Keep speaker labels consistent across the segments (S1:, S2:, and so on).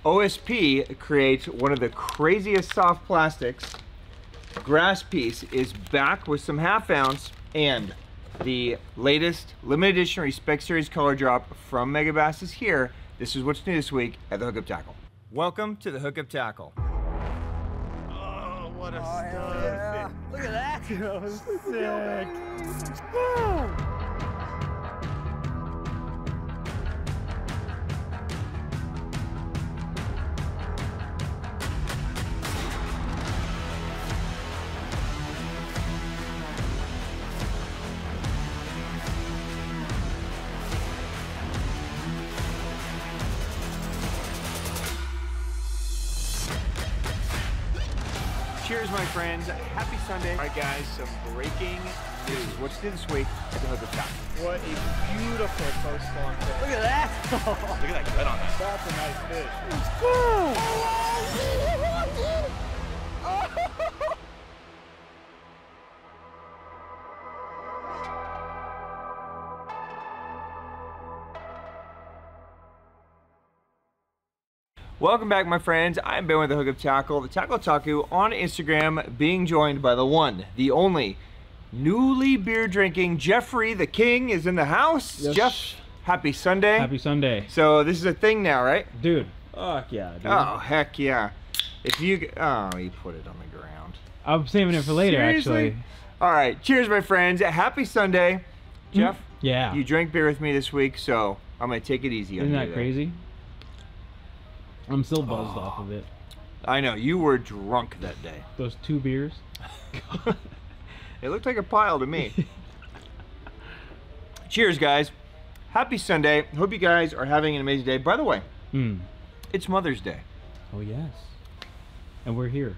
S1: OSP creates one of the craziest soft plastics. Grass piece is back with some half ounce and the latest limited edition Respect Series color drop from Megabass is here. This is what's new this week at the Hookup Tackle. Welcome to the Hookup Tackle.
S2: Oh, what a stud.
S3: Yeah. Look at that.
S2: That was sick.
S1: Cheers, my friends. Happy Sunday. All right, guys, some breaking news. What's new this week at the Hookup Tackle?
S2: What a beautiful post-spawn fish.
S3: Look at that.
S2: Look at that gut on that. That's a nice fish.
S1: Welcome back, my friends. I'm Ben with the Hookup Tackle, the Tackle Taku on Instagram, being joined by the one, the only, newly beer drinking Jeffrey the King is in the house.
S4: Yes.
S1: Jeff, happy Sunday.
S4: Happy Sunday.
S1: So this is a thing now, right?
S4: Dude. Fuck yeah, dude.
S1: Oh, heck yeah. If you, oh, he put it on the ground.
S4: I'm saving it for later,
S1: Seriously?
S4: actually.
S1: All right, cheers, my friends. Happy Sunday. Jeff,
S4: Yeah.
S1: you drank beer with me this week, so I'm gonna take it easy on
S4: Isn't
S1: you
S4: that
S1: there.
S4: crazy? I'm still buzzed off of it.
S1: I know, you were drunk that day.
S4: Those 2 beers.
S1: It looked like a pile to me. Cheers, guys. Happy Sunday. Hope you guys are having an amazing day. By the way, it's Mother's Day.
S4: Oh, yes. And we're here.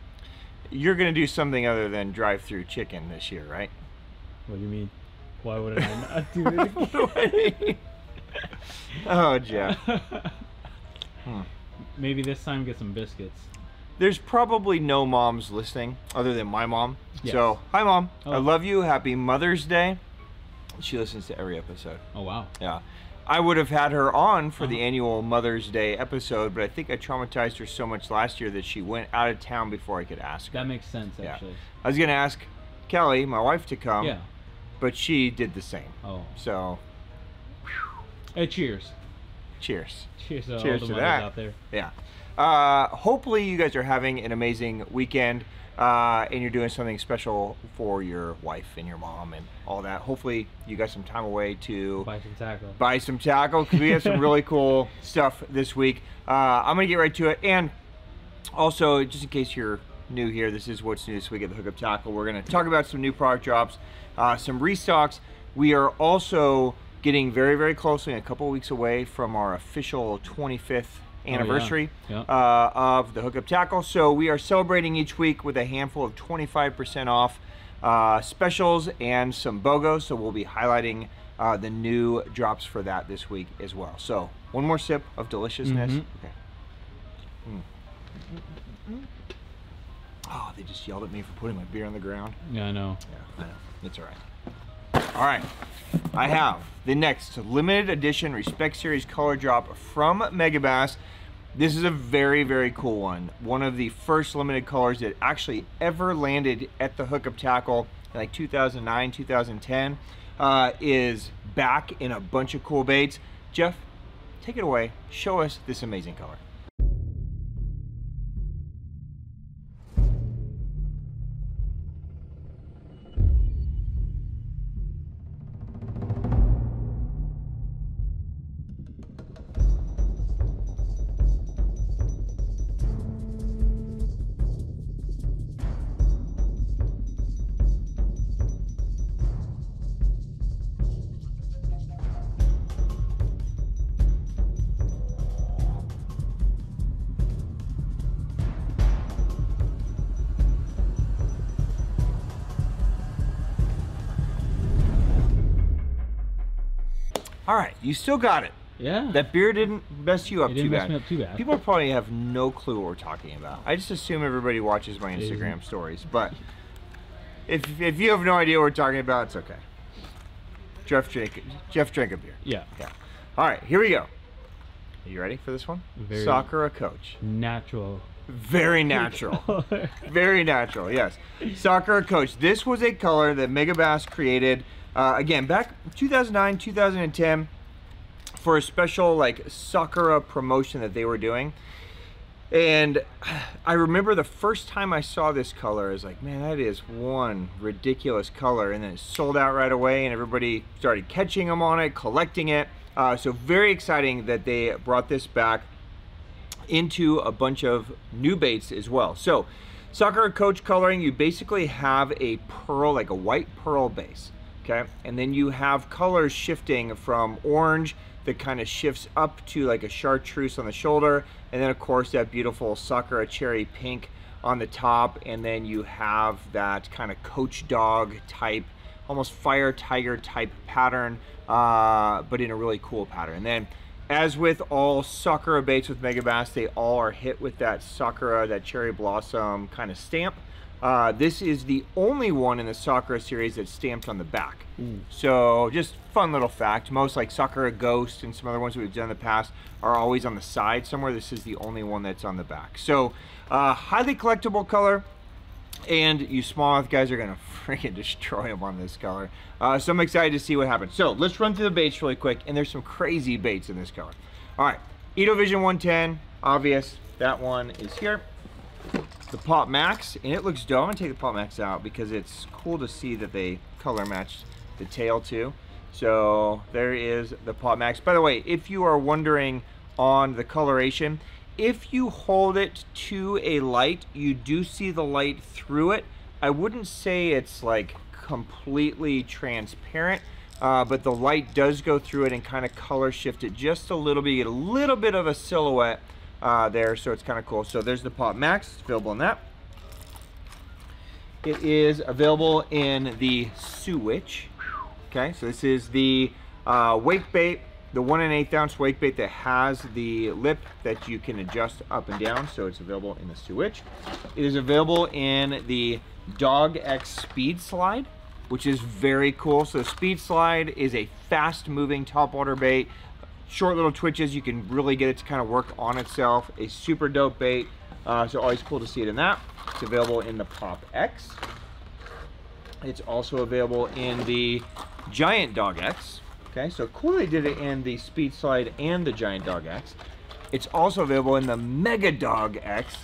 S1: You're going to do something other than drive-through chicken this year, right?
S4: What do you mean? Why wouldn't I not do it again?
S1: Oh, Jeff.
S4: Maybe this time get some biscuits.
S1: There's probably no moms listening other than my mom.
S4: Yes.
S1: So, hi, Mom.
S4: Oh.
S1: I love you. Happy Mother's Day. She listens to every episode.
S4: Oh, wow.
S1: Yeah. I would have had her on for the annual Mother's Day episode, but I think I traumatized her so much last year that she went out of town before I could ask her.
S4: That makes sense, actually.
S1: I was going to ask Kelly, my wife, to come,
S4: Yeah.
S1: but she did the same.
S4: Oh.
S1: So,
S4: Hey, cheers.
S1: cheers.
S4: Cheers to
S1: Cheers
S4: all
S1: to
S4: the mothers
S1: that.
S4: out there.
S1: Yeah. Hopefully you guys are having an amazing weekend and you're doing something special for your wife and your mom and all that. Hopefully you got some time away to
S4: Buy some tackle.
S1: buy some tackle, because we have some really cool stuff this week. I'm going to get right to it. And also, just in case you're new here, this is what's new this week at the Hookup Tackle. We're going to talk about some new product drops, some restocks. We are also getting very, very closely, a couple of weeks away from our official 25th anniversary of the Hookup Tackle. So we are celebrating each week with a handful of 25% off specials and some BOGO. So we'll be highlighting the new drops for that this week as well. So one more sip of deliciousness. Okay. Oh, they just yelled at me for putting my beer on the ground.
S4: Yeah, I know.
S1: Yeah, I know. It's all right. All right, I have the next limited edition Respect Series color drop from Megabass. This is a very, very cool one. One of the first limited colors that actually ever landed at the Hookup Tackle in like 2009, 2010, is back in a bunch of cool baits. Jeff, take it away. Show us this amazing color. All right, you still got it.
S4: Yeah.
S1: That beer didn't mess you up
S4: It
S1: too
S4: didn't mess
S1: bad.
S4: me up too bad.
S1: People probably have no clue what we're talking about. I just assume everybody watches my Instagram stories, but if you have no idea what we're talking about, it's okay. Jeff drank a beer.
S4: Yeah.
S1: Yeah. All right, here we go. Are you ready for this one?
S4: Very
S1: Sakura Coach.
S4: natural.
S1: Very natural. Very natural, yes. Sakura Coach. This was a color that Megabass created, again, back 2009, 2010, for a special like Sakura promotion that they were doing. And I remember the first time I saw this color, I was like, man, that is one ridiculous color. And then it sold out right away and everybody started catching them on it, collecting it. So very exciting that they brought this back into a bunch of new baits as well. So Sakura Coach coloring, you basically have a pearl, like a white pearl base, okay? And then you have colors shifting from orange that kind of shifts up to like a chartreuse on the shoulder, and then of course that beautiful Sakura cherry pink on the top, and then you have that kind of coach dog type, almost fire tiger type pattern, but in a really cool pattern. And then as with all Sakura baits with Megabass, they all are hit with that Sakura, that cherry blossom kind of stamp. This is the only one in the Sakura series that's stamped on the back. So just fun little fact. Most like Sakura Ghost and some other ones that we've done in the past are always on the side somewhere. This is the only one that's on the back. So highly collectible color. And you smallmouth guys are gonna freaking destroy them on this color. So I'm excited to see what happens. So let's run through the baits really quick, and there's some crazy baits in this color. All right, Edo Vision 110, obvious, that one is here. The Pop Max, and it looks dope. I'm gonna take the Pop Max out because it's cool to see that they color matched the tail too. So there is the Pop Max. By the way, if you are wondering on the coloration, if you hold it to a light, you do see the light through it. I wouldn't say it's like completely transparent, but the light does go through it and kind of color shift it just a little bit. You get a little bit of a silhouette there, so it's kind of cool. So there's the Pop Max, it's available in that. It is available in the Switch. Okay, so this is the wake bait, the 1 1/8 ounce wake bait that has the lip that you can adjust up and down, so it's available in the Switch. It is available in the Dog X Speed Slide, which is very cool. So Speed Slide is a fast moving topwater bait, short little twitches, you can really get it to kind of work on itself. A super dope bait, so always cool to see it in that. It's available in the Pop X. It's also available in the Giant Dog X. Okay, so cool they did it in the Speed Slide and the Giant Dog X. It's also available in the Mega Dog X.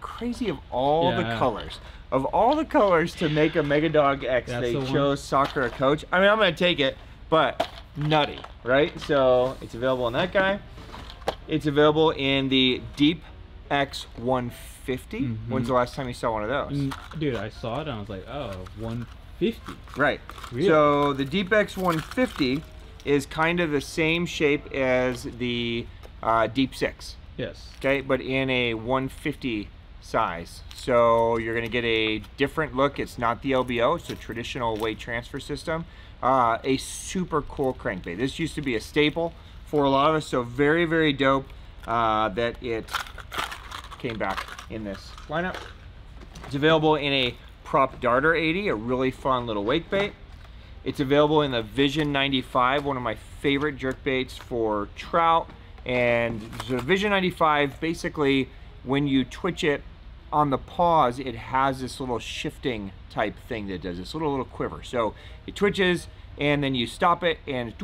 S1: Crazy of all the colors. Of all the colors to make a Mega Dog X, they chose Sakura Coach. I mean, I'm gonna take it, but nutty, right? So it's available in that guy. It's available in the Deep X 150. When's the last time you saw one of those?
S4: Dude, I saw it and I was like, oh, 150.
S1: Right.
S4: Really?
S1: So the Deep X 150 is kind of the same shape as the Deep 6.
S4: Yes.
S1: Okay, but in a 150 size. So you're gonna get a different look. It's not the LBO, it's a traditional weight transfer system. A super cool crankbait. This used to be a staple for a lot of us, so very, very dope that it came back in this lineup. It's available in a Prop Darter 80, a really fun little wake bait. It's available in the Vision 95, one of my favorite jerk baits for trout. And the Vision 95, basically, when you twitch it on the paws, it has this little shifting type thing that does this little quiver. So it twitches, and then you stop it, and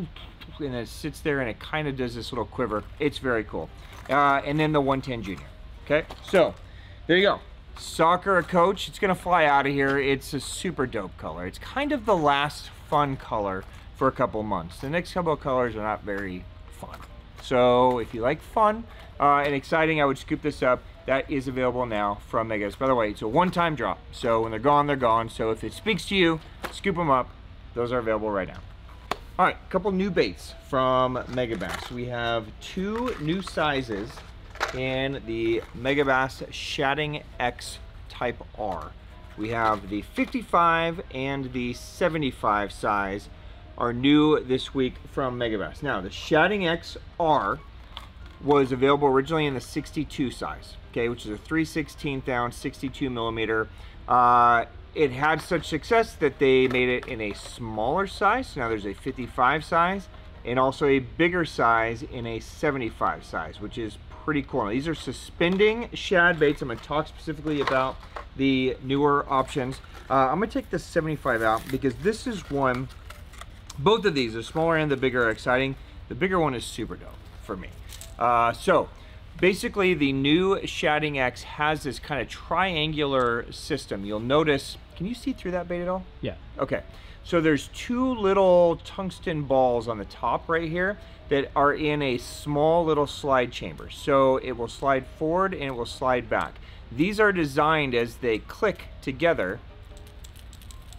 S1: it sits there, and it kind of does this little quiver. It's very cool. And then the 110 Junior. Okay, so there you go. Sakura Coach, it's gonna fly out of here. It's a super dope color. It's kind of the last fun color for a couple months. The next couple of colors are not very fun. So if you like fun and exciting, I would scoop this up. That is available now from Megabass. By the way, it's a one-time drop. So when they're gone, they're gone. So if it speaks to you, scoop them up. Those are available right now. All right, a couple new baits from Megabass. We have 2 new sizes in the Megabass Shadding X Type R. We have the 55 and the 75 size are new this week from Megabass. Now, the Shadding X R was available originally in the 62 size, okay, which is a 3/16 ounce, 62 millimeter. It had such success that they made it in a smaller size. So now there's a 55 size and also a bigger size in a 75 size, which is pretty cool. Now, these are suspending shad baits. I'm going to talk specifically about the newer options. I'm going to take the 75 out because this is one, both of these, the smaller and the bigger, are exciting. The bigger one is super dope for me. So basically the new Shadding X has this kind of triangular system. You'll notice, can you see through that bait at all?
S4: Yeah.
S1: Okay. So there's two little tungsten balls on the top right here that are in a small little slide chamber. So it will slide forward and it will slide back. These are designed as they click together.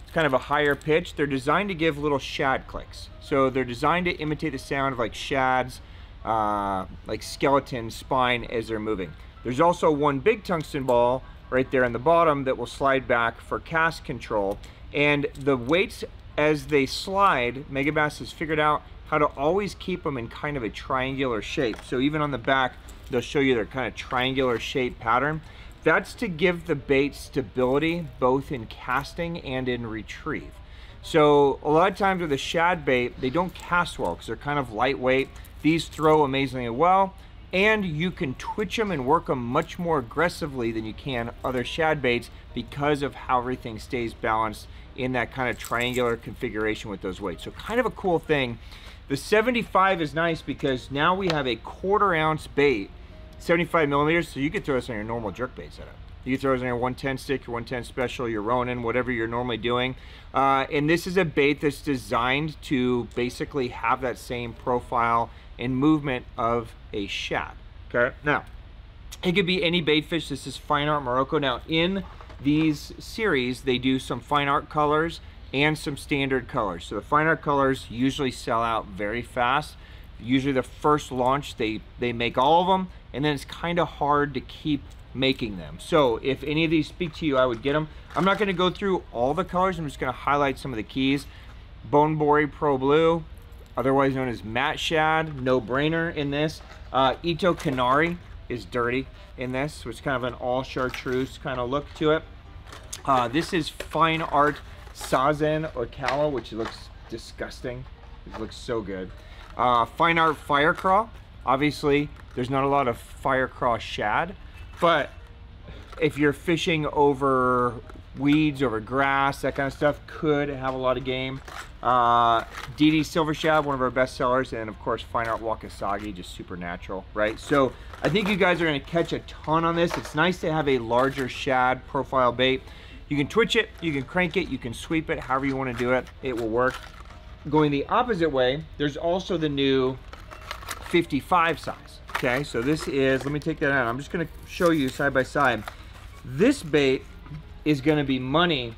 S1: It's kind of a higher pitch. They're designed to give little shad clicks. So they're designed to imitate the sound of like shads, like skeleton spine as they're moving. There's also one big tungsten ball right there on the bottom that will slide back for cast control. And the weights as they slide, Megabass has figured out how to always keep them in kind of a triangular shape. So even on the back, they'll show you their kind of triangular shape pattern. That's to give the bait stability both in casting and in retrieve. So a lot of times with a shad bait, they don't cast well because they're kind of lightweight. These throw amazingly well, and you can twitch them and work them much more aggressively than you can other shad baits because of how everything stays balanced in that kind of triangular configuration with those weights. So kind of a cool thing. The 75 is nice because now we have a 1/4 ounce bait, 75 millimeters, so you could throw this on your normal jerkbait setup. You can throw this on your 110 stick, your 110 special, your Ronin, whatever you're normally doing. And this is a bait that's designed to basically have that same profile and movement of a shad. Okay, now it could be any bait fish. This is Fine Art Morocco. Now in these series, they do some fine art colors and some standard colors. So the fine art colors usually sell out very fast. Usually the first launch, they make all of them, and then it's kind of hard to keep making them. So if any of these speak to you, I would get them. I'm not going to go through all the colors. I'm just going to highlight some of the keys. Bone Bory Pro Blue, otherwise known as Matte Shad, no brainer in this. Ito Canary is dirty in this, which is kind of an all chartreuse kind of look to it. This is Fine Art Sazen Ocala, which looks disgusting. It looks so good. Fine Art Firecraw. Obviously, there's not a lot of Firecraw shad, but if you're fishing over weeds, over grass, that kind of stuff, could have a lot of game. DD Silver Shad, one of our best sellers, and of course Fine Art Wakasagi, just super natural, right? So I think you guys are going to catch a ton on this. It's nice to have a larger shad profile bait. You can twitch it, you can crank it, you can sweep it, however you want to do it, it will work. Going the opposite way, there's also the new 55 size. Okay, so this is, let me take that out. I'm just going to show you side by side. This bait is going to be money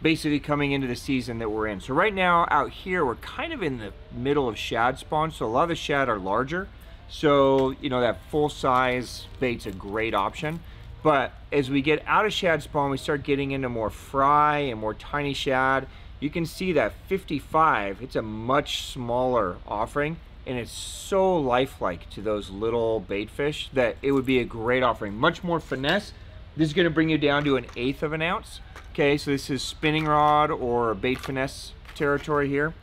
S1: basically coming into the season that we're in. So right now out here, we're kind of in the middle of shad spawn. So a lot of the shad are larger. So, you know, that full size bait's a great option. But as we get out of shad spawn, we start getting into more fry and more tiny shad. You can see that 55, it's a much smaller offering. And it's so lifelike to those little bait fish that it would be a great offering. Much more finesse. This is going to bring you down to 1/8 of an ounce. Okay, so this is spinning rod or bait finesse territory here.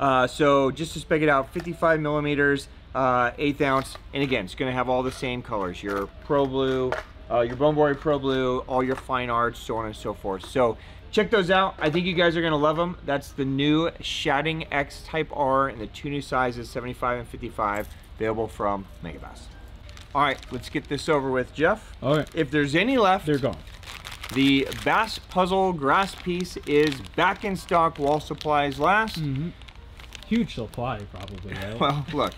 S1: So just to spec it out, 55 millimeters, 1/8 ounce. And again, it's going to have all the same colors. Your Pro Blue, your Bone Bory Pro Blue, all your fine arts, so on and so forth. So check those out. I think you guys are going to love them. That's the new Shadding X Type R in the two new sizes, 75 and 55, available from Megabass. All right, let's get this over with, Jeff.
S4: All right.
S1: If there's any left,
S4: They're gone.
S1: the Bass Puzzle Grass Piece is back in stock while supplies last.
S4: Mm-hmm. Huge supply, probably, right?
S1: Well, look.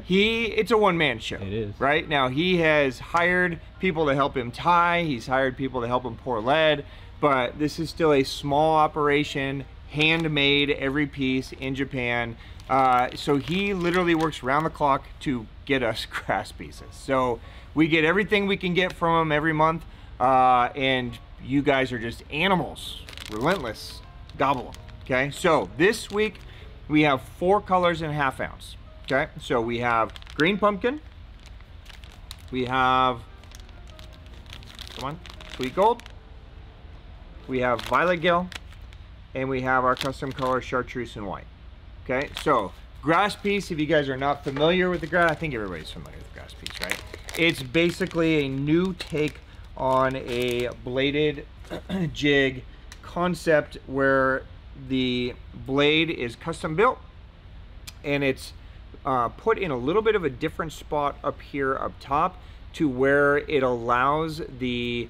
S1: It's a one-man show.
S4: It is.
S1: Right? Now, he has hired people to help him tie. He's hired people to help him pour lead. But this is still a small operation, handmade, every piece in Japan. So he literally works round the clock to get us grass pieces. So we get everything we can get from him every month. And you guys are just animals, relentless, gobble them. Okay, so this week we have 4 colors in 1/2 ounce. Okay, so we have green pumpkin, we have, come on, sweet gold, we have violet gill, and we have our custom color chartreuse and white. Okay, so grass piece, if you guys are not familiar with the grass, I think everybody's familiar with the grass piece, right? It's basically a new take on a bladed jig concept where the blade is custom built and it's put in a little bit of a different spot up here up top to where it allows the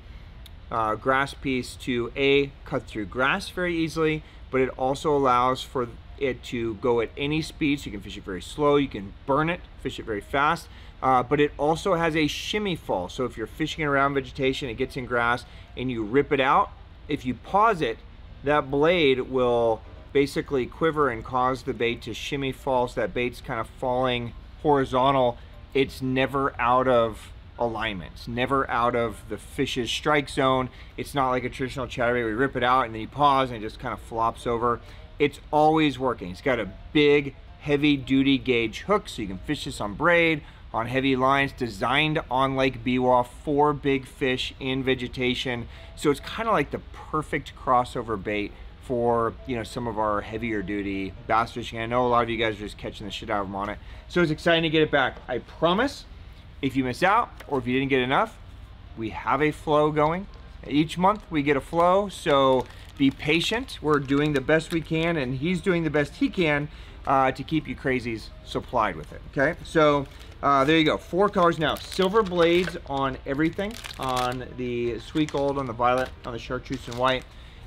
S1: grass piece to cut through grass very easily, but it also allows for it to go at any speed, so you can fish it very slow, you can burn it, fish it very fast, but it also has a shimmy fall. So if you're fishing around vegetation, it gets in grass and you rip it out, if you pause it, that blade will basically quiver and cause the bait to shimmy fall, so that bait's kind of falling horizontal. It's never out of alignment, it's never out of the fish's strike zone. It's not like a traditional chatterbait where you rip it out and then you pause and it just kind of flops over. It's always working. It's got a big heavy duty gauge hook, so you can fish this on braid, on heavy lines, designed on Lake Biwa for big fish in vegetation. So it's kind of like the perfect crossover bait for, you know, some of our heavier duty bass fishing. I know a lot of you guys are just catching the shit out of them on it. So it's exciting to get it back. I promise, if you miss out or if you didn't get enough, we have a flow going. Each month we get a flow, so be patient. We're doing the best we can, and he's doing the best he can to keep you crazies supplied with it, okay? So there you go, 4 colors now. Silver blades on everything, on the sweet gold, on the violet, on the chartreuse and white.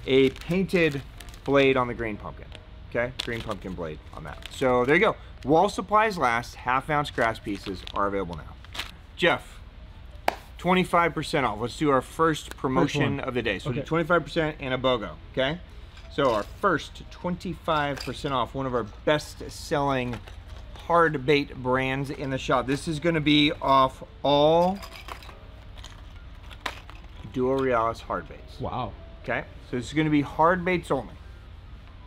S1: A painted blade on the green pumpkin, okay? Green pumpkin blade on that. So there you go. While supplies last, 1/2 ounce grass pieces are available now. Jeff, 25% off. Let's do our first promotion of the day. So okay. 25% and a BOGO, okay? So our first 25% off, one of our best selling hard bait brands in the shop. This is gonna be off all Duo Realis hard baits.
S4: Wow.
S1: Okay, so this is gonna be hard baits only.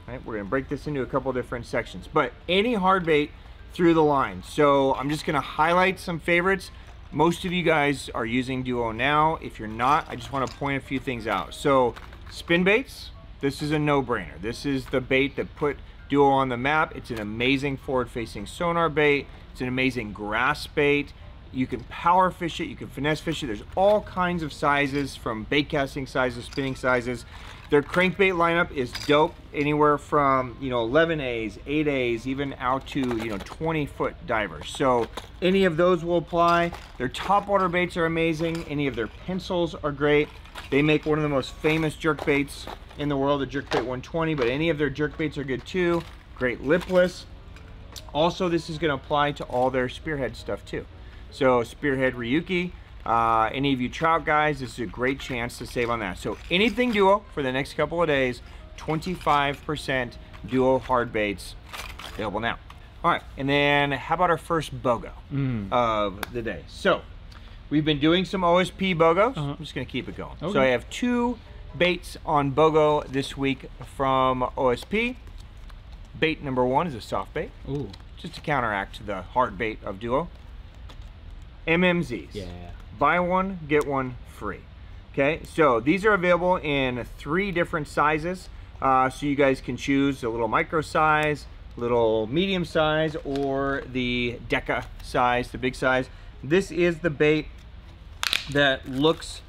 S1: Right, we're gonna break this into a couple different sections, but any hard bait through the line. So I'm just gonna highlight some favorites. Most of you guys are using Duo now. If you're not, I just want to point a few things out. So spin baits, this is a no-brainer. This is the bait that put Duo on the map. It's an amazing forward-facing sonar bait. It's an amazing grass bait. You can power fish it, you can finesse fish it. There's all kinds of sizes, from bait casting sizes, spinning sizes. Their crankbait lineup is dope, anywhere from, you know, 11As, 8As, even out to, you know, 20-foot divers. So any of those will apply. Their topwater baits are amazing. Any of their pencils are great. They make one of the most famous jerk baits in the world, the Jerkbait 120, but any of their jerk baits are good too. Great lipless. Also, this is gonna apply to all their spearhead stuff too. So spearhead Ryuki, any of you trout guys, this is a great chance to save on that. So anything Duo for the next couple of days, 25% Duo hard baits available now. All right, and then how about our first BOGO of the day? So we've been doing some OSP BOGOs. I'm just gonna keep it going. Okay. So I have 2 baits on BOGO this week from OSP. Bait number 1 is a soft bait. Ooh. Just to counteract the hard bait of Duo. MMZs. Yeah. Buy one, get one free. Okay, so these are available in 3 different sizes. So you guys can choose a little micro size, little medium size, or the Deca size, the big size. This is the bait that looks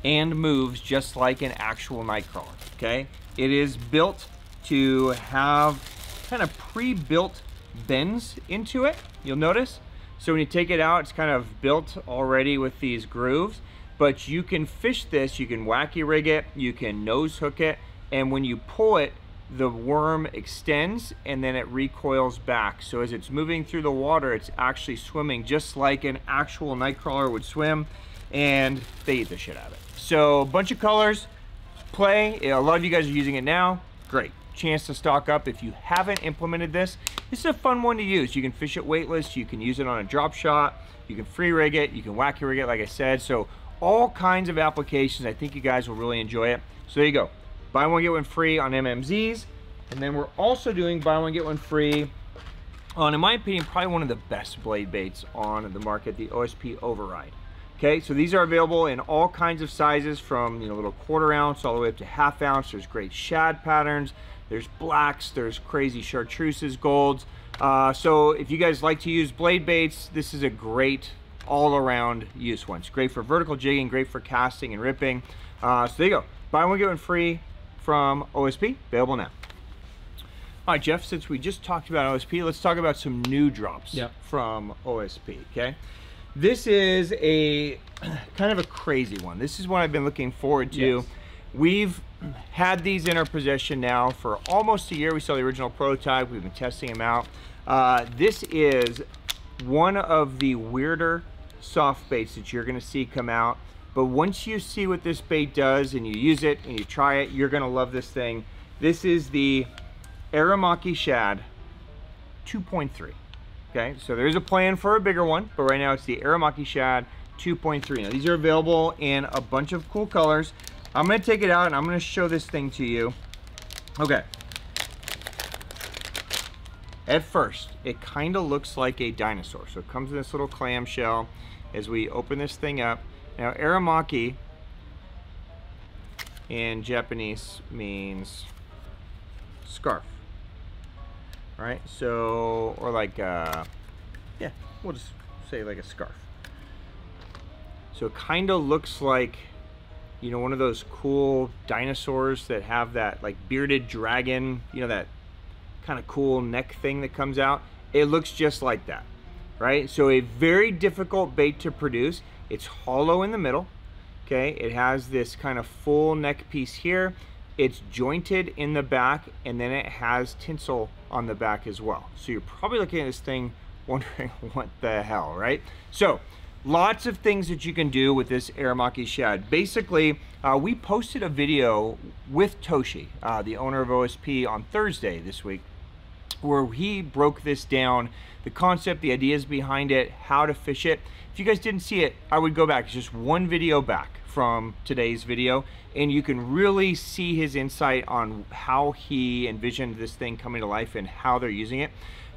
S1: and moves just like an actual night crawler, okay? It is built to have kind of pre-built bends into it, you'll notice. So when you take it out, it's kind of built already with these grooves, but you can fish this, you can wacky rig it, you can nose hook it, and when you pull it, the worm extends and then it recoils back. So as it's moving through the water, it's actually swimming just like an actual night crawler would swim, and they eat the shit out of it. So a bunch of colors, play. A lot of you guys are using it now. Great. Chance to stock up. If you haven't implemented this, this is a fun one to use. You can fish it weightless, you can use it on a drop shot, you can free rig it, you can wacky rig it like I said. So all kinds of applications. I think you guys will really enjoy it. So there you go. Buy one, get one free on MMZs. And then we're also doing buy one, get one free on, in my opinion, probably one of the best blade baits on the market, the OSP Over Ride. Okay, so these are available in all kinds of sizes, from little 1/4 ounce all the way up to 1/2 ounce. There's great shad patterns, there's blacks, there's crazy chartreuses, golds. So if you guys like to use blade baits, this is a great all-around use one. It's great for vertical jigging, great for casting and ripping. So there you go. Buy one, get one free from OSP, available now. All right, Jeff, since we just talked about OSP, let's talk about some new drops from OSP, okay? This is a kind of a crazy one. This is one I've been looking forward to. Yes. We've had these in our possession now for almost a year. We saw the original prototype. We've been testing them out. This is one of the weirder soft baits that you're gonna see come out. But once you see what this bait does and you use it and you try it, you're gonna love this thing. This is the Erimaki Shad 2.3. Okay, so there's a plan for a bigger one, but right now it's the Erimaki Shad 2.3. Now these are available in a bunch of cool colors. I'm gonna take it out and I'm gonna show this thing to you. Okay. At first, it kind of looks like a dinosaur. So it comes in this little clamshell. As we open this thing up, now Erimaki in Japanese means scarf. All right, so, or like, yeah, we'll just say like a scarf. So it kind of looks like, one of those cool dinosaurs that have that like bearded dragon, that kind of cool neck thing that comes out. It looks just like that, right? So a very difficult bait to produce. It's hollow in the middle, okay? It has this kind of full neck piece here. It's jointed in the back, and then it has tinsel on the back as well. So you're probably looking at this thing wondering what the hell, right? So lots of things that you can do with this Erimaki Shad. Basically, we posted a video with Toshi, the owner of OSP, on Thursday this week, where he broke this down, the concept, the ideas behind it, how to fish it. If you guys didn't see it, I would go back. It's just one video back from today's video, and you can really see his insight on how he envisioned this thing coming to life and how they're using it.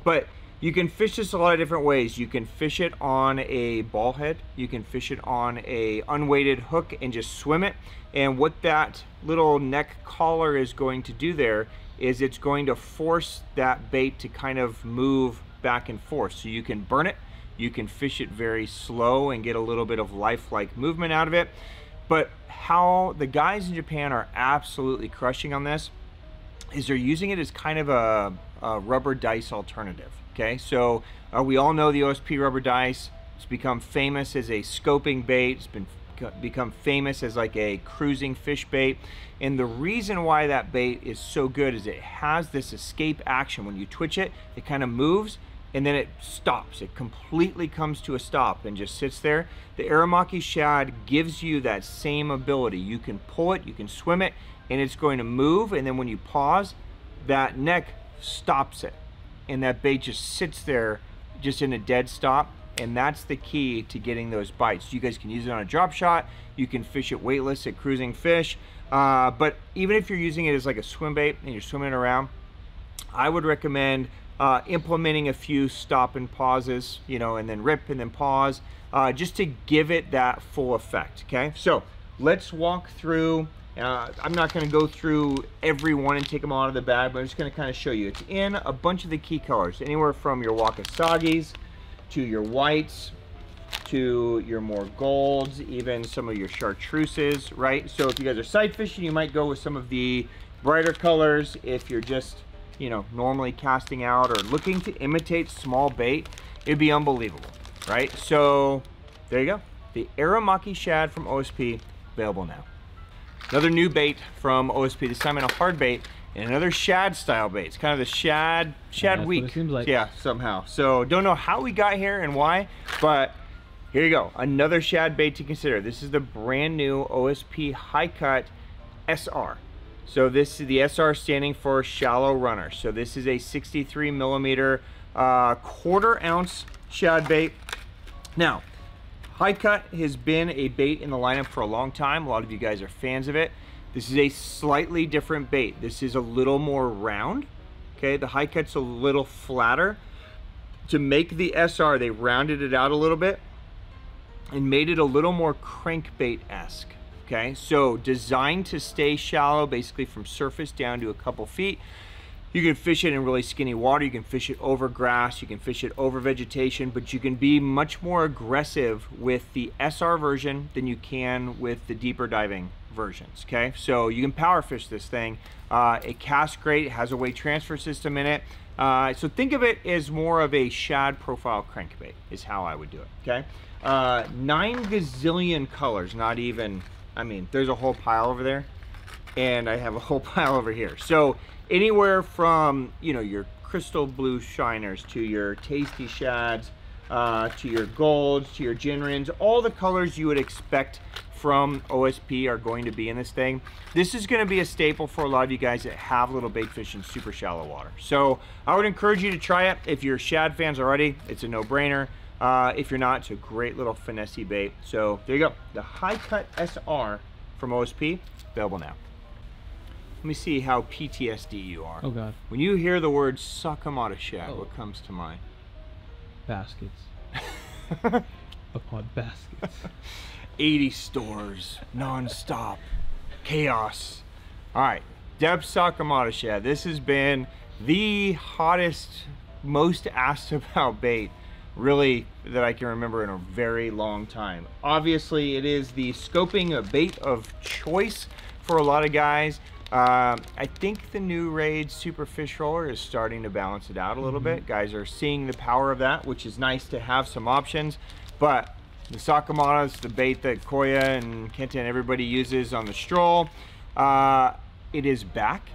S1: But you can fish this a lot of different ways. You can fish it on a ball head. You can fish it on a unweighted hook and just swim it. And what that little neck collar is going to do there is it's going to force that bait to kind of move back and forth. So you can burn it. You can fish it very slow and get a little bit of lifelike movement out of it. But how the guys in Japan are absolutely crushing on this is they're using it as kind of a rubber dice alternative. Okay, so we all know the OSP rubber dice. It's become famous as a scoping bait. It's become famous as like a cruising fish bait. And the reason why that bait is so good is it has this escape action. When you twitch it, it kind of moves and then it stops. It completely comes to a stop and just sits there. The Erimaki Shad gives you that same ability. You can pull it, you can swim it, and it's going to move, and then when you pause, that neck stops it. And that bait just sits there just in a dead stop, and that's the key to getting those bites. You guys can use it on a drop shot, you can fish it weightless at cruising fish, but even if you're using it as like a swim bait and you're swimming around, I would recommend implementing a few stop and pauses, and then rip and then pause, just to give it that full effect, okay? So let's walk through. I'm not going to go through every one and take them all out of the bag, but I'm just going to kind of show you. It's in a bunch of the key colors, anywhere from your Wakasagis to your whites to your more golds, even some of your chartreuses, right? So if you guys are sight fishing, you might go with some of the brighter colors. If you're just, normally casting out or looking to imitate small bait, it'd be unbelievable, right? So there you go. The Erimaki Shad from OSP, available now. Another new bait from OSP, this time in a hard bait, and another shad style bait. It's kind of the shad week. What it seems like. Yeah, somehow. So don't know how we got here and why, but here you go. Another shad bait to consider. This is the brand new OSP High Cut SR. So this is the SR standing for shallow runner. So this is a 63 millimeter 1/4 ounce shad bait. Now, High Cut has been a bait in the lineup for a long time. A lot of you guys are fans of it. This is a slightly different bait. This is a little more round. Okay, the High Cut's a little flatter. To make the SR, they rounded it out a little bit and made it a little more crankbait-esque. Okay, so designed to stay shallow, basically from surface down to a couple feet. You can fish it in really skinny water, you can fish it over grass, you can fish it over vegetation, but you can be much more aggressive with the SR version than you can with the deeper diving versions, okay? So you can power fish this thing. It casts great, it has a weight transfer system in it. So think of it as more of a shad profile crankbait is how I would do it, okay? 9 gazillion colors, not even, I mean, there's a whole pile over there, and I have a whole pile over here. So anywhere from, you know, your crystal blue shiners to your tasty shads, to your golds, to your Jinrins, all the colors you would expect from OSP are going to be in this thing. This is going to be a staple for a lot of you guys that have little bait fish in super shallow water. So I would encourage you to try it. If you're shad fans already, it's a no-brainer. If you're not, it's a great little finessey bait. So there you go. The High Cut SR from OSP, available now. Let me see how PTSD you are.
S4: Oh God.
S1: When you hear the word Sakamata Shad, what comes to mind?
S4: Baskets. Upon baskets.
S1: 80 stores, non-stop, chaos. All right, Deps Sakamata Shad. This has been the hottest, most asked about bait, really, that I can remember in a very long time. Obviously, it is the scoping bait of choice for a lot of guys. I think the new Raid Super Fish Roller is starting to balance it out a little bit. Guys are seeing the power of that, which is nice to have some options. But the Sakamata is the bait that Koya and Kenta and everybody uses on the stroll. It is back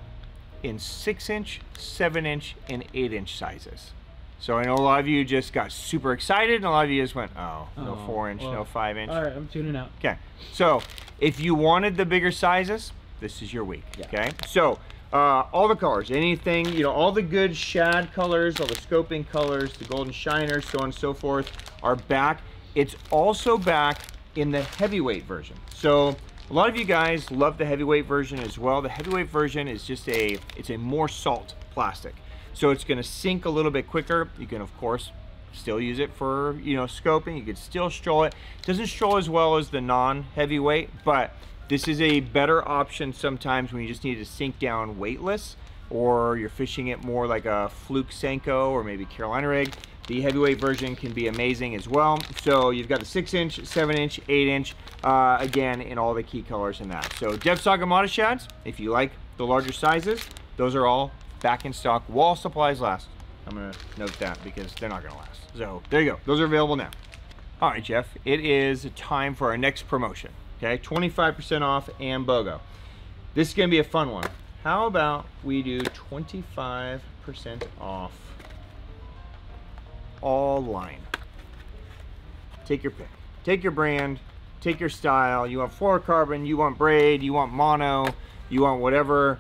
S1: in 6-inch, 7-inch, and 8-inch sizes. So I know a lot of you just got super excited, and a lot of you just went, oh, no 4-inch,
S4: well,
S1: no 5-inch.
S4: All right, I'm tuning out.
S1: Okay, so if you wanted the bigger sizes, this is your week, okay? So, all the colors, anything, you know, all the good shad colors, all the scoping colors, the golden shiners, so on and so forth, are back. It's also back in the heavyweight version. So, a lot of you guys love the heavyweight version as well. The heavyweight version is just it's a more salt plastic. So it's gonna sink a little bit quicker. You can, of course, still use it for, you know, scoping. You could still stroll it. It doesn't stroll as well as the non-heavyweight, but this is a better option sometimes when you just need to sink down weightless, or you're fishing it more like a fluke Senko or maybe Carolina rig. The heavyweight version can be amazing as well. So you've got the 6-inch, 7-inch, 8-inch, again, in all the key colors in that. So Deps Sakamata Shads, if you like the larger sizes, those are all back in stock while supplies last. I'm gonna note that because they're not gonna last. So there you go, those are available now. All right, Jeff, it is time for our next promotion. Okay, 25% off and BOGO. This is gonna be a fun one. How about we do 25% off all line? Take your pick. Take your brand, take your style. You want fluorocarbon, you want braid, you want mono, you want whatever,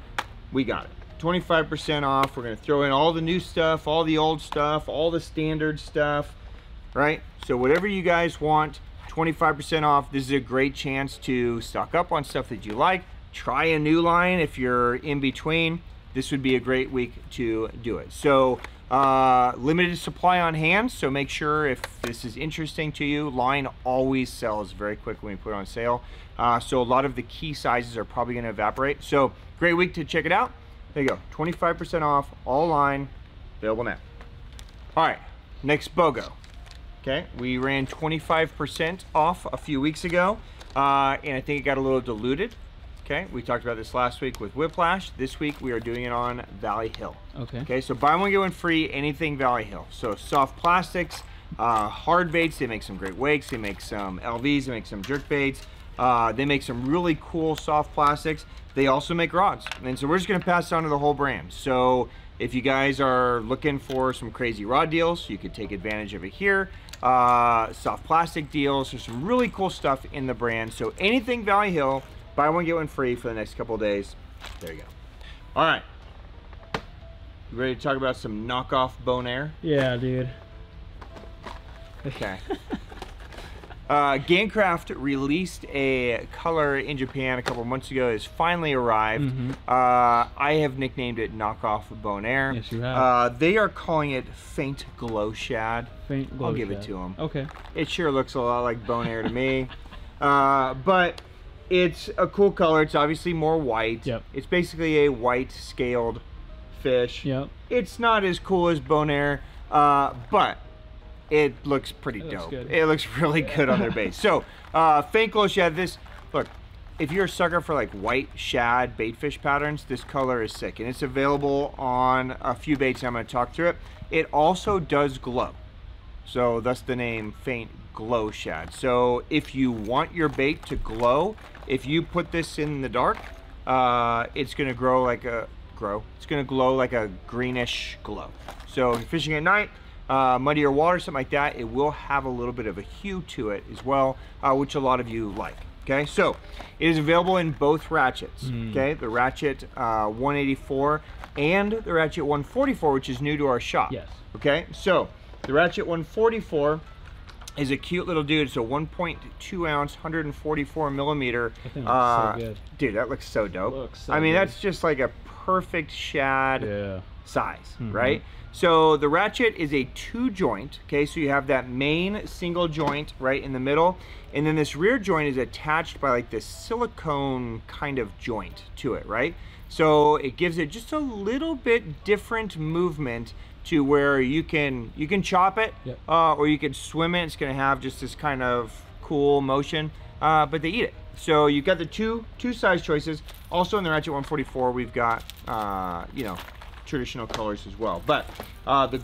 S1: we got it. 25% off. We're gonna throw in all the new stuff, all the old stuff, all the standard stuff, right? So whatever you guys want, 25% off. This is a great chance to stock up on stuff that you like. Try a new line if you're in between. This would be a great week to do it. So limited supply on hand, so make sure if this is interesting to you, line always sells very quick when we put it on sale. So a lot of the key sizes are probably gonna evaporate. So great week to check it out. There you go, 25% off, all line, available now. All right, next BOGO. Okay, we ran 25% off a few weeks ago, and I think it got a little diluted. Okay, we talked about this last week with Whiplash. This week we are doing it on Valley Hill. Okay, so buy one, get one free, anything Valley Hill. So soft plastics, hard baits, they make some great wakes, they make some LVs, they make some jerk baits, they make some really cool soft plastics. They also make rods, and so we're just gonna pass it on to the whole brand. So if you guys are looking for some crazy rod deals, you could take advantage of it here. Soft plastic deals, there's some really cool stuff in the brand. So anything Valley Hill, buy one, get one free for the next couple of days. There you go. All right, you ready to talk about some knockoff Bonaire?
S4: Yeah, dude.
S1: Okay. Gan Craft released a color in Japan a couple months ago. It's finally arrived. I have nicknamed it Knockoff Bonaire.
S4: Yes, you have.
S1: They are calling it Faint Glow Shad.
S4: Faint glow
S1: I'll give it
S4: shad.
S1: to them.
S4: Okay.
S1: It sure looks a lot like Bonaire to me. But it's a cool color. It's obviously more white.
S4: Yep.
S1: It's basically a white scaled fish.
S4: Yep.
S1: It's not as cool as Bonaire, but it looks pretty
S4: It looks
S1: dope.
S4: good.
S1: It looks really good on their base. So, Faint Glow Shad, this, look, if you're a sucker for like white shad baitfish patterns, this color is sick. And it's available on a few baits, and I'm gonna talk through it. It also does glow. So that's the name Faint Glow Shad. So if you want your bait to glow, if you put this in the dark, it's gonna glow like a greenish glow. So if you're fishing at night, muddier water, something like that, it will have a little bit of a hue to it as well, which a lot of you like. Okay, so it is available in both ratchets. Okay, the Ratchet 184 and the Ratchet 144, which is new to our shop.
S4: Yes.
S1: Okay, so the Ratchet 144 is a cute little dude. It's a 1.2 ounce, 144 millimeter.
S4: I think that's so good.
S1: Dude, that looks so dope.
S4: Looks so
S1: I mean,
S4: good.
S1: that's just like a perfect shad
S4: Yeah.
S1: size, right? So the Ratchet is a 2-joint, okay? So you have that main single joint right in the middle, and then this rear joint is attached by like this silicone kind of joint to it, right? So it gives it just a little bit different movement to where you can chop it,
S4: Yep.
S1: or you can swim it. It's gonna have just this kind of cool motion, but they eat it. So you've got the two size choices. Also in the Ratchet 144, we've got, you know, traditional colors as well. But the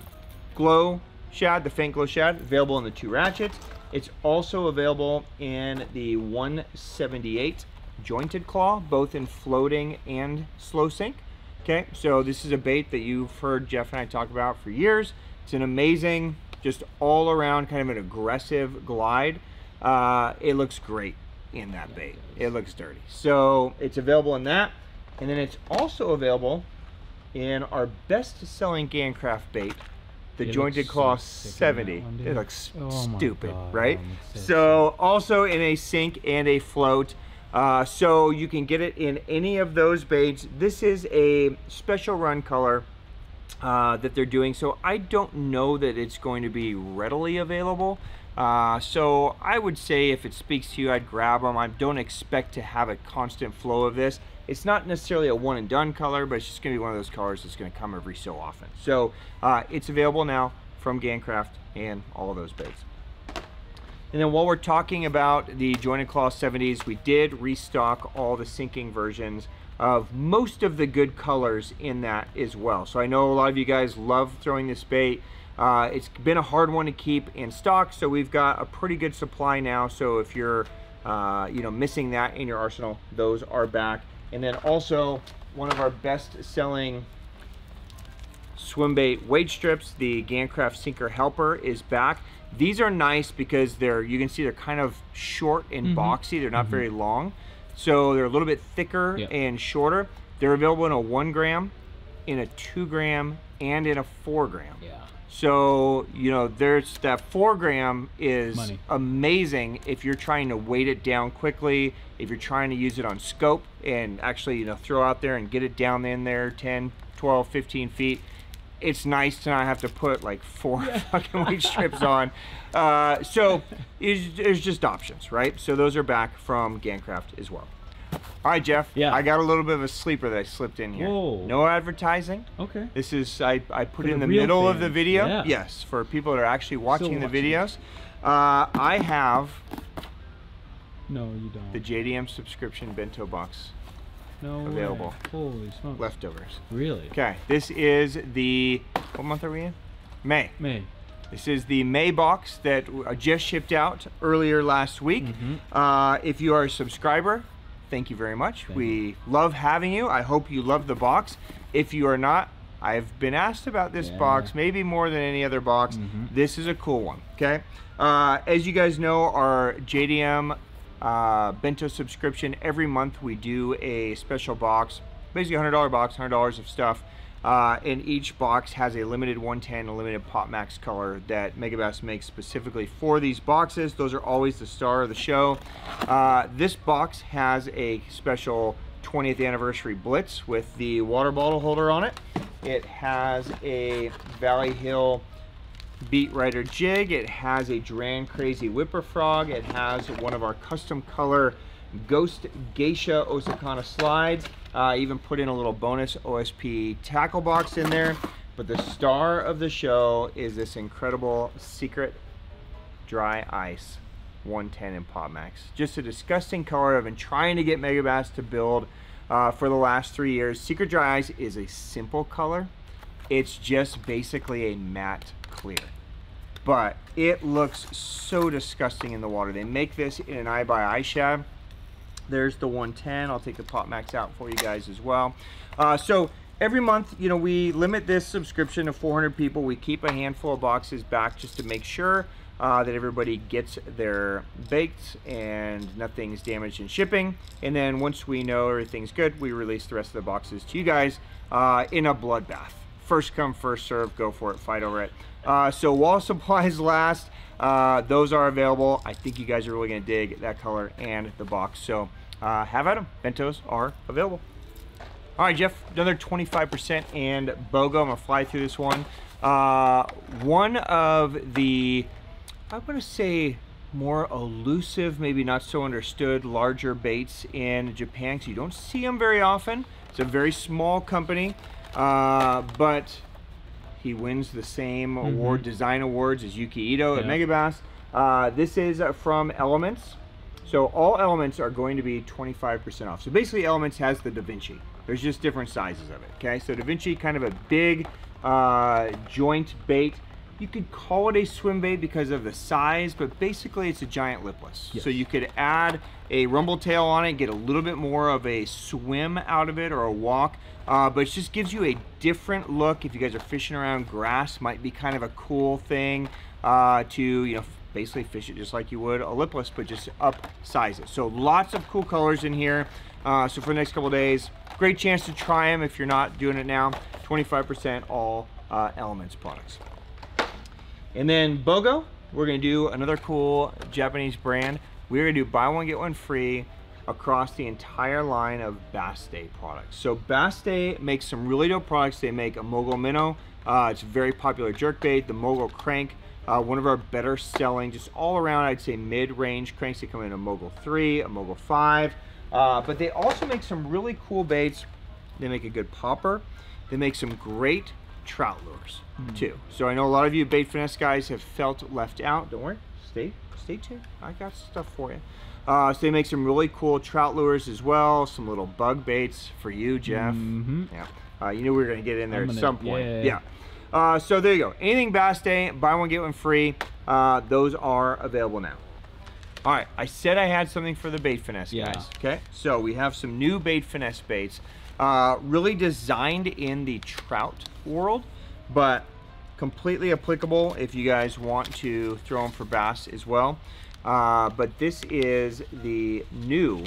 S1: Glow Shad, the Faint Glow Shad, available in the 2 ratchets. It's also available in the 178 jointed claw, both in floating and slow sink. Okay, so this is a bait that you've heard Jeff and I talk about for years. It's an amazing, just all around kind of an aggressive glide. It looks great in that bait. It looks dirty. So it's available in that. And then it's also available in our best-selling Gan Craft bait, the
S4: It
S1: Jointed
S4: looks
S1: Claw
S4: so sick in that
S1: 70.
S4: one, dude.
S1: It looks
S4: Oh my
S1: stupid,
S4: God,
S1: right?
S4: so
S1: So also in a sink and a float. So you can get it in any of those baits. This is a special run color that they're doing. So I don't know that it's going to be readily available. So I would say if it speaks to you, I'd grab them. I don't expect to have a constant flow of this. It's not necessarily a one and done color, but it's just gonna be one of those colors that's gonna come every so often. So it's available now from Gan Craft and all of those baits. And then while we're talking about the Jointed Claw 70s, we did restock all the sinking versions of most of the good colors in that as well. So I know a lot of you guys love throwing this bait. It's been a hard one to keep in stock, so we've got a pretty good supply now. So if you're you know, missing that in your arsenal, those are back. And then also one of our best selling swim bait weight strips, the Gan Craft Sinker Helper, is back. These are nice because you can see they're kind of short and boxy. They're not very long. So they're a little bit thicker and shorter. They're available in a 1 gram, in a 2 gram, and in a 4 gram.
S4: Yeah.
S1: So, you know, there's that 4 gram is
S4: Money.
S1: amazing if you're trying to weight it down quickly, if you're trying to use it on scope and actually, you know, throw out there and get it down in there 10, 12, 15 feet. It's nice to not have to put like 4 fucking weight strips on. So there's just options, right? So those are back from Gan Craft as well. All right, Jeff.
S4: Yeah.
S1: I got a little bit of a sleeper that I slipped in here.
S4: Whoa.
S1: No advertising.
S4: Okay.
S1: This is, I put
S4: For
S1: it in
S4: the
S1: the
S4: real
S1: middle of the
S4: fans.
S1: video.
S4: Yeah.
S1: Yes, for people that are actually watching the
S4: watching.
S1: videos. I have
S4: No, you don't.
S1: the JDM subscription Bento Box
S4: No way.
S1: available.
S4: Holy smokes.
S1: leftovers.
S4: Really?
S1: Okay, this is the, what month are we in? May.
S4: May.
S1: This is the May box that just shipped out earlier last week. If you are a subscriber, thank you very much. We love having you. I hope you love the box. If you are not, I've been asked about this box, maybe more than any other box. This is a cool one, okay? As you guys know, our JDM Bento subscription, every month we do a special box, basically $100 box, $100 of stuff. and each box has a limited 110, a limited Pop Max color that Megabass makes specifically for these boxes. Those are always the star of the show. This box has a special 20th anniversary Blitz with the water bottle holder on it. It has a Valley Hill Beat Rider jig. It has a Duran Crazy Whipper Frog. It has one of our custom color Ghost Geisha Osakana slides. Even put in a little bonus OSP tackle box in there. But the star of the show is this incredible Secret Dry Ice 110 in Pop Max. Just a disgusting color I've been trying to get Megabass to build for the last 3 years. Secret Dry Ice is a simple color. It's just basically a matte clear. But it looks so disgusting in the water. They make this in an eye by eye shad. There's the 110. I'll take the Pop Max out for you guys as well. So every month, you know, we limit this subscription to 400 people. We keep a handful of boxes back just to make sure that everybody gets their baked and nothing's damaged in shipping. And then once we know everything's good, we release the rest of the boxes to you guys in a bloodbath. First come, first serve, go for it, fight over it. So while supplies last, those are available. I think you guys are really gonna dig that color and the box. So have at them, Bentos are available. All right, Jeff, another 25% and BOGO. I'm gonna fly through this one. One of the, I'm gonna say, more elusive, maybe not so understood, larger baits in Japan, because you don't see them very often. It's a very small company, but he wins the same award, design awards, as Yuki Ito at Megabass. This is from Elements. So all Elements are going to be 25% off. So basically Elements has the Da Vinci. There's just different sizes of it, okay? So Da Vinci, kind of a big joint bait. You could call it a swim bait because of the size, but basically it's a giant lipless. Yes. So you could add a rumble tail on it, get a little bit more of a swim out of it or a walk, but it just gives you a different look. If you guys are fishing around grass, might be kind of a cool thing to, you know, basically fish it just like you would a lipless, but just upsize it. So lots of cool colors in here. So for the next couple of days, great chance to try them if you're not doing it now. 25% all Elements products. And then BOGO, we're gonna do another cool Japanese brand. We're gonna do buy one, get one free across the entire line of Bass Day products. So Bass Day makes some really dope products. They make a Mogul Minnow. It's a very popular jerkbait. The Mogul Crank, one of our better selling, just all around, I'd say mid-range cranks. They come in a Mogul 3, a Mogul 5. But they also make some really cool baits. They make a good popper. They make some great trout lures too. So I know a lot of you bait finesse guys have felt left out. Don't worry, stay tuned. I got stuff for you. So they make some really cool trout lures as well. Some little bug baits for you, Jeff. Yeah, you knew we were gonna get in there at some point. Yeah. So there you go. Anything Bass Day, buy one get one free. Those are available now. All right, I said I had something for the bait finesse guys. Okay, so we have some new bait finesse baits. Really designed in the trout world, but completely applicable if you guys want to throw them for bass as well. But this is the new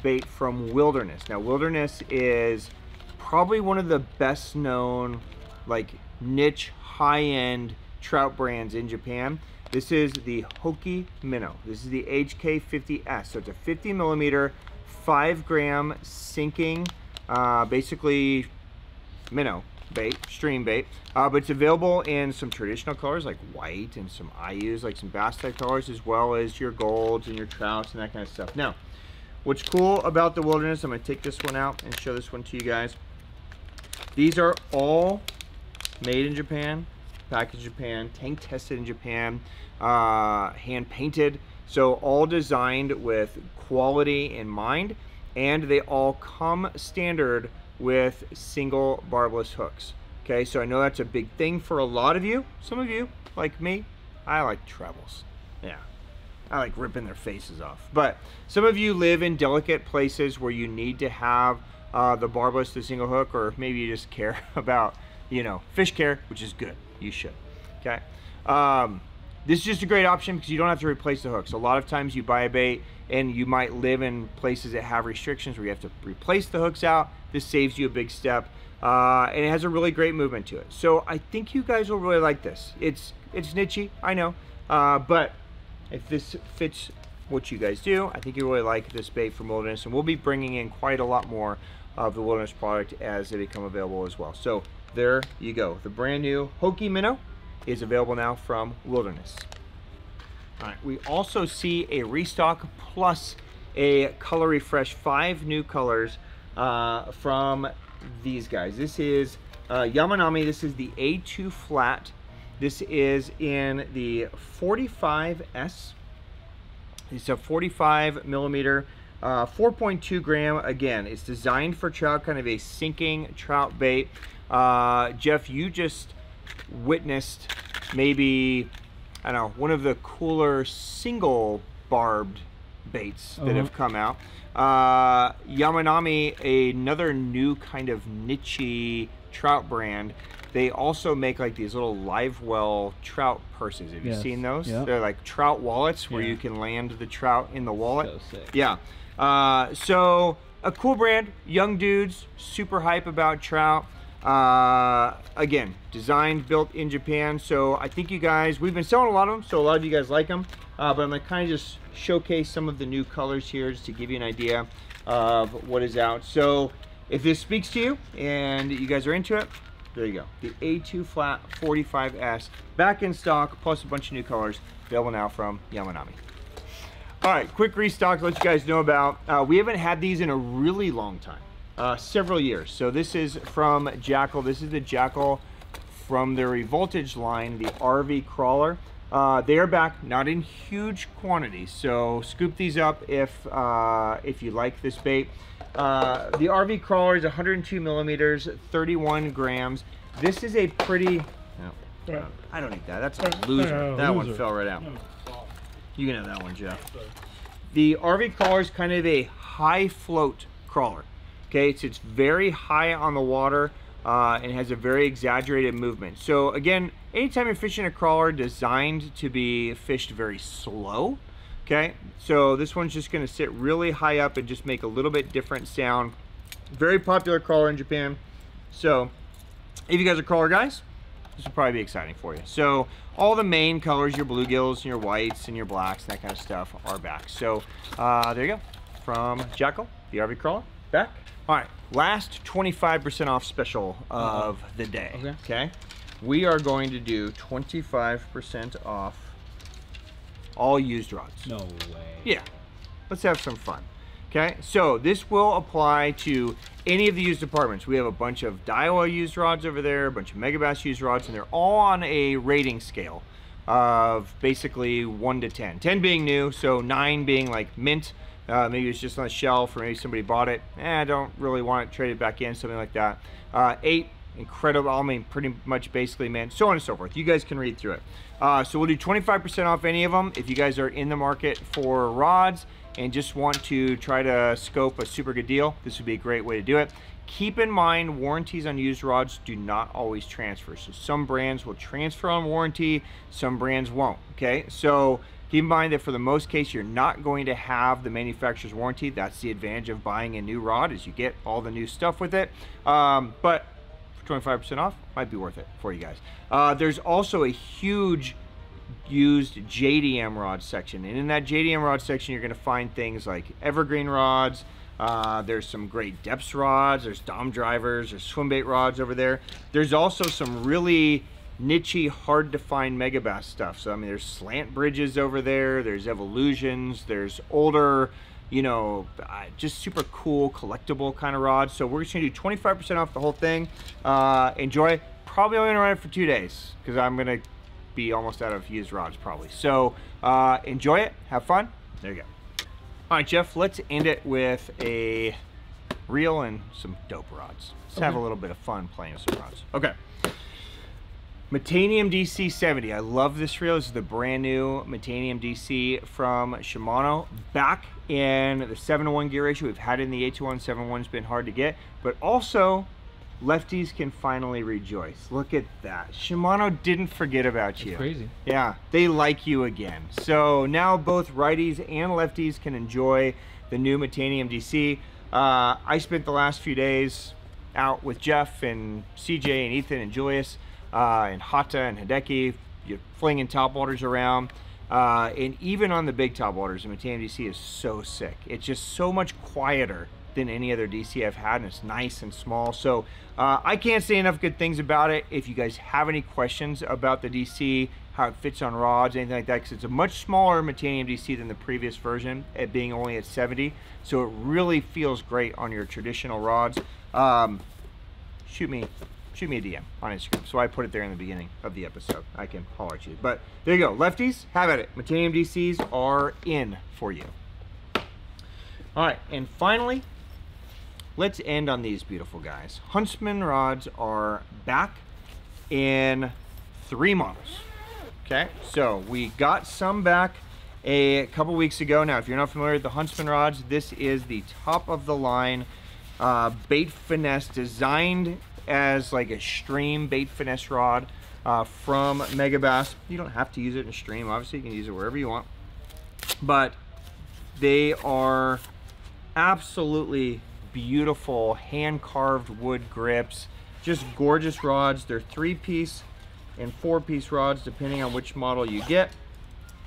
S1: bait from Wilderness. Now Wilderness is probably one of the best known, like, niche high-end trout brands in Japan. This is the Hoki Minnow. This is the HK50S. So it's a 50 millimeter, 5 gram sinking, basically minnow bait, stream bait, but it's available in some traditional colors like white, and some I use like some bass type colors, as well as your golds and your trouts and that kind of stuff. Now, what's cool about the Wilderness, I'm going to take this one out and show this one to you guys. These are all made in Japan, packaged in Japan, tank tested in Japan, hand painted, so all designed with quality in mind, and they all come standard with single barbless hooks. Okay, so I know that's a big thing for a lot of you. Some of you, like me, I like trebles. Yeah, I like ripping their faces off. But some of you live in delicate places where you need to have the barbless, the single hook, or maybe you just care about, you know, fish care, which is good. You should. Okay. this is just a great option because you don't have to replace the hooks. A lot of times you buy a bait and you might live in places that have restrictions where you have to replace the hooks out. This saves you a big step, and it has a really great movement to it. So I think you guys will really like this. It's nichey, I know, but if this fits what you guys do, I think you really like this bait from Wilderness, and we'll be bringing in quite a lot more of the Wilderness product as they become available as well. So there you go. The brand new Hokey Minnow is available now from Wilderness. All right, we also see a restock plus a color refresh, 5 new colors from these guys. This is Yamanami. This is the A2 Flat. This is in the 45S. It's a 45 millimeter, 4.2 gram. Again, it's designed for trout, kind of a sinking trout bait. Jeff, you just witnessed maybe, I don't know, one of the cooler single barbed baits that have come out. Yamanami, another new kind of niche trout brand. They also make like these little live well trout purses. Have you seen those? Yep. They're like trout wallets where you can land the trout in the wallet.
S4: So sick.
S1: Yeah. So a cool brand, young dudes, super hype about trout. Again, designed, built in Japan. So I think you guys, we've been selling a lot of them, so a lot of you guys like them. But I'm gonna kind of just showcase some of the new colors here just to give you an idea of what is out. So if this speaks to you and you guys are into it, there you go. The A2 Flat 45S back in stock, plus a bunch of new colors available now from Yamanami. All right, quick restock to let you guys know about. We haven't had these in a really long time, several years. So this is from Jackall. This is the Jackall from their Revoltage line, the RV Crawler. They are back, not in huge quantities, so scoop these up if you like this bait. The RV Crawler is 102 millimeters, 31 grams. This is a pretty, I don't need that, that's a loser. That one fell right out. You can have that one, Jeff. The RV Crawler is kind of a high float crawler. Okay, it's very high on the water and has a very exaggerated movement. So again, anytime you're fishing a crawler designed to be fished very slow, okay, so this one's just going to sit really high up and just make a little bit different sound. Very popular crawler in Japan. So if you guys are crawler guys, this will probably be exciting for you. So all the main colors, your bluegills and your whites and your blacks and that kind of stuff are back. So there you go, from Jackall, the RV Crawler, back. All right, last 25% off special of the day. Okay, we are going to do 25% off all used rods.
S4: No way.
S1: Yeah, let's have some fun. Okay, so this will apply to any of the used departments. We have a bunch of Daiwa used rods over there, a bunch of Megabass used rods, and they're all on a rating scale of basically 1 to 10. 10 being new, so 9 being like mint. Maybe it's just on the shelf, or maybe somebody bought it. I don't really want it traded back in, something like that. 8, incredible, I mean pretty much basically mint, so on and so forth. You guys can read through it. So we'll do 25% off any of them. If you guys are in the market for rods and just want to try to scope a super good deal, this would be a great way to do it. Keep in mind, warranties on used rods do not always transfer. So some brands will transfer on warranty, some brands won't, okay? So keep in mind that for the most case, you're not going to have the manufacturer's warranty. That's the advantage of buying a new rod, is you get all the new stuff with it. But 25% off might be worth it for you guys. There's also a huge used JDM rod section, and in that JDM rod section you're going to find things like evergreen rods. There's some great Deps rods, there's Dom drivers, there's swim bait rods over there. There's also some really niche-y, hard to find Megabass stuff. So I mean, there's slant bridges over there, there's evolutions, there's older, you know, just super cool collectible kind of rods. So we're just gonna do 25% off the whole thing. Enjoy. Probably only gonna run it for 2 days because I'm gonna be almost out of used rods probably. So enjoy it, have fun. There you go. All right, Jeff, let's end it with a reel and some dope rods. Let's have a little bit of fun playing with some rods. Okay. Metanium DC 70. I love this reel. This is the brand new Metanium DC from Shimano. Back in the 7-to-1 gear ratio. We've had it in the 8-to-1. 7-to-1's been hard to get, but also lefties can finally rejoice. Look at that. Shimano didn't forget about you.
S4: It's crazy.
S1: Yeah, they like you again. So now both righties and lefties can enjoy the new Metanium DC. I spent the last few days out with Jeff and CJ and Ethan and Julius and Hata and Hideki. You're flinging top waters around. And even on the big top waters, the Metanium DC is so sick. It's just so much quieter than any other DC I've had, and it's nice and small. So I can't say enough good things about it. If you guys have any questions about the DC, how it fits on rods, anything like that, because it's a much smaller Metanium DC than the previous version, it being only at 70. So it really feels great on your traditional rods. Shoot me a DM on Instagram. So I put it there in the beginning of the episode. I can holler at you. But there you go. Lefties, have at it. Metanium DCs are in for you. All right, and finally, let's end on these beautiful guys. Huntsman rods are back in 3 models. Okay, so we got some back a couple weeks ago. Now, if you're not familiar with the Huntsman rods, this is the top of the line bait finesse, designed as like a stream bait finesse rod from Megabass. You don't have to use it in a stream. Obviously, you can use it wherever you want. But they are absolutely beautiful hand-carved wood grips. Just gorgeous rods. They're 3-piece and 4-piece rods, depending on which model you get.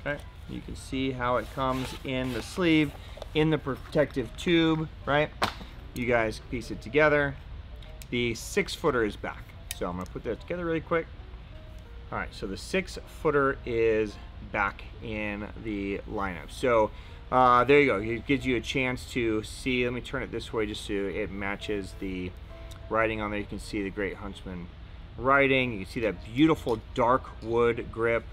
S1: Okay, you can see how it comes in the sleeve, in the protective tube, right? You guys piece it together. The 6-footer is back. So I'm gonna put that together really quick. All right, so the 6-footer is back in the lineup. So there you go. It gives you a chance to see. Let me turn it this way just so it matches the writing on there. You can see the great Huntsman writing. You can see that beautiful dark wood grip,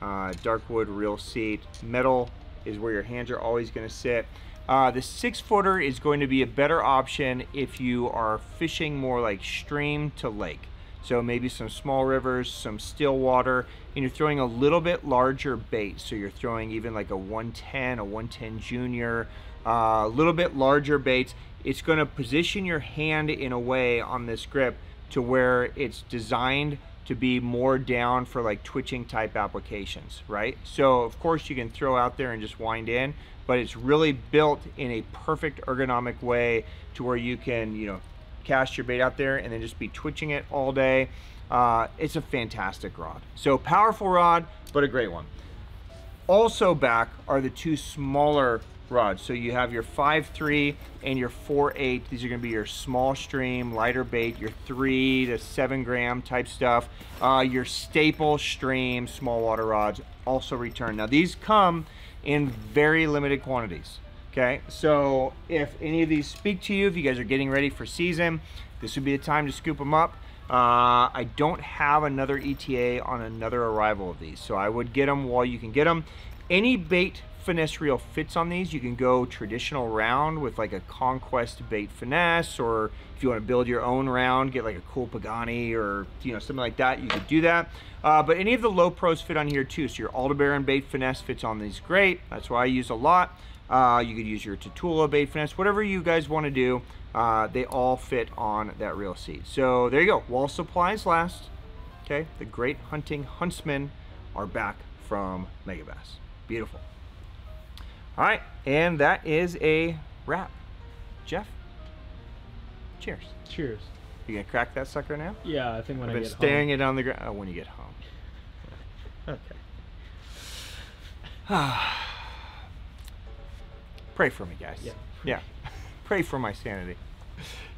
S1: dark wood reel seat. Metal is where your hands are always going to sit. The 6-footer is going to be a better option if you are fishing more like stream to lake. So maybe some small rivers, some still water, and you're throwing a little bit larger bait. So you're throwing even like a 110, a 110 junior, a little bit larger baits. It's going to position your hand in a way on this grip to where it's designed to be more down for like twitching type applications, right? So of course you can throw out there and just wind in, but it's really built in a perfect ergonomic way to where you can, you know, cast your bait out there and then just be twitching it all day. It's a fantastic rod. So powerful rod, but a great one. Also back are the 2 smaller rods. So you have your 5.3 and your 4.8. These are going to be your small stream, lighter bait, your 3 to 7 gram type stuff. Your staple stream small water rods also return. Now these come in very limited quantities. Okay, so if any of these speak to you, if you guys are getting ready for season, this would be the time to scoop them up. I don't have another ETA on another arrival of these, so I would get them while you can get them. Any bait finesse reel fits on these. You can go traditional round with like a Conquest bait finesse, or if you want to build your own round, get like a cool Pagani or, you know, something like that, you could do that. But any of the low pros fit on here too. So your Aldebaran bait finesse fits on these great. That's why I use a lot. You could use your Tatula bait finesse, whatever you guys want to do. They all fit on that reel seat. So there you go. While supplies last, okay, the great hunting Huntsmen are back from Megabass. Beautiful. All right, and that is a wrap. Jeff, cheers.
S4: Cheers.
S1: You gonna crack that sucker now?
S4: Yeah, I think when
S1: I've
S4: I
S1: been
S4: get
S1: staring
S4: home.
S1: it on the ground. Oh, when you get home. Okay. Pray for me, guys.
S4: Yeah.
S1: Yeah. Pray for my sanity.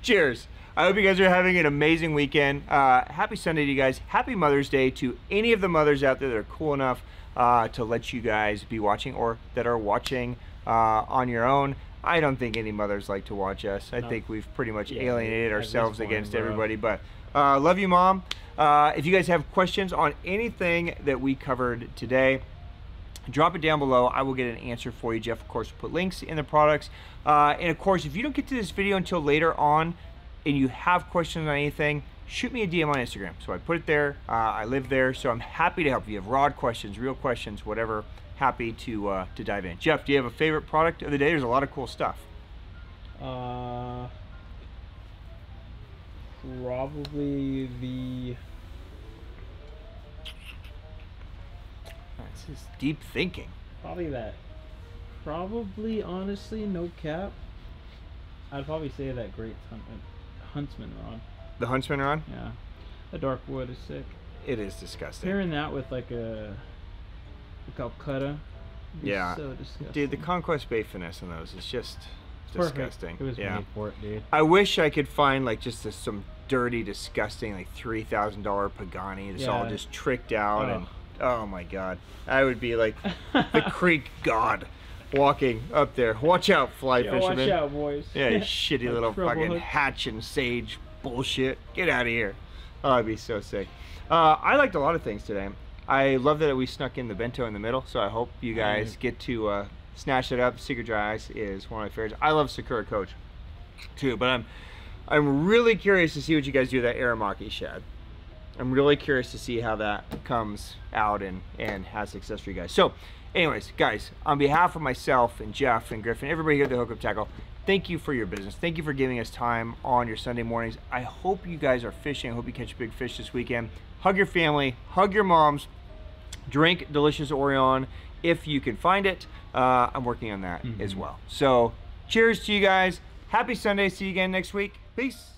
S1: Cheers. I hope you guys are having an amazing weekend. Happy Sunday to you guys. Happy Mother's Day to any of the mothers out there that are cool enough to let you guys be watching, or that are watching on your own. I don't think any mothers like to watch us. I think we've pretty much alienated ourselves against everybody. But love you, Mom. If you guys have questions on anything that we covered today, drop it down below. I will get an answer for you. Jeff, of course, will put links in the products. And of course, if you don't get to this video until later on and you have questions on anything, shoot me a DM on Instagram. So I put it there. I live there, so I'm happy to help. If you have rod questions, reel questions, whatever, happy to dive in. Jeff, do you have a favorite product of the day? There's a lot of cool stuff.
S4: Probably the.
S1: This is deep thinking.
S4: Probably that. Probably, honestly, no cap. I'd probably say that great Huntsman rod.
S1: The Huntsman rod?
S4: Yeah. The dark wood is sick.
S1: It is disgusting.
S4: Pairing that with like a Calcutta.
S1: Yeah.
S4: So disgusting.
S1: Dude, the Conquest Bay finesse in those is just disgusting.
S4: It was made for it, dude.
S1: I wish I could find like just some dirty, disgusting, like $3,000 Pagani that's all just tricked out and oh my god. I would be like the creek god walking up there. Watch out, fly fisherman.
S4: Watch out, boys.
S1: Yeah, you shitty little fucking hatch and sage bullshit. Get out of here. Oh, I'd be so sick. I liked a lot of things today. I love that we snuck in the Bento in the middle, so I hope you guys get to snatch it up. Secret Dry Ice is one of my favorites. I love Sakura Coach too, but I'm really curious to see what you guys do with that Erimaki Shad. I'm really curious to see how that comes out and has success for you guys. So anyways, guys, on behalf of myself and Jeff and Griffin, everybody here at the Hookup Tackle, thank you for your business. Thank you for giving us time on your Sunday mornings. I hope you guys are fishing. I hope you catch big fish this weekend. Hug your family, hug your moms, drink delicious Orion if you can find it. I'm working on that as well. So cheers to you guys. Happy Sunday. See you again next week. Peace.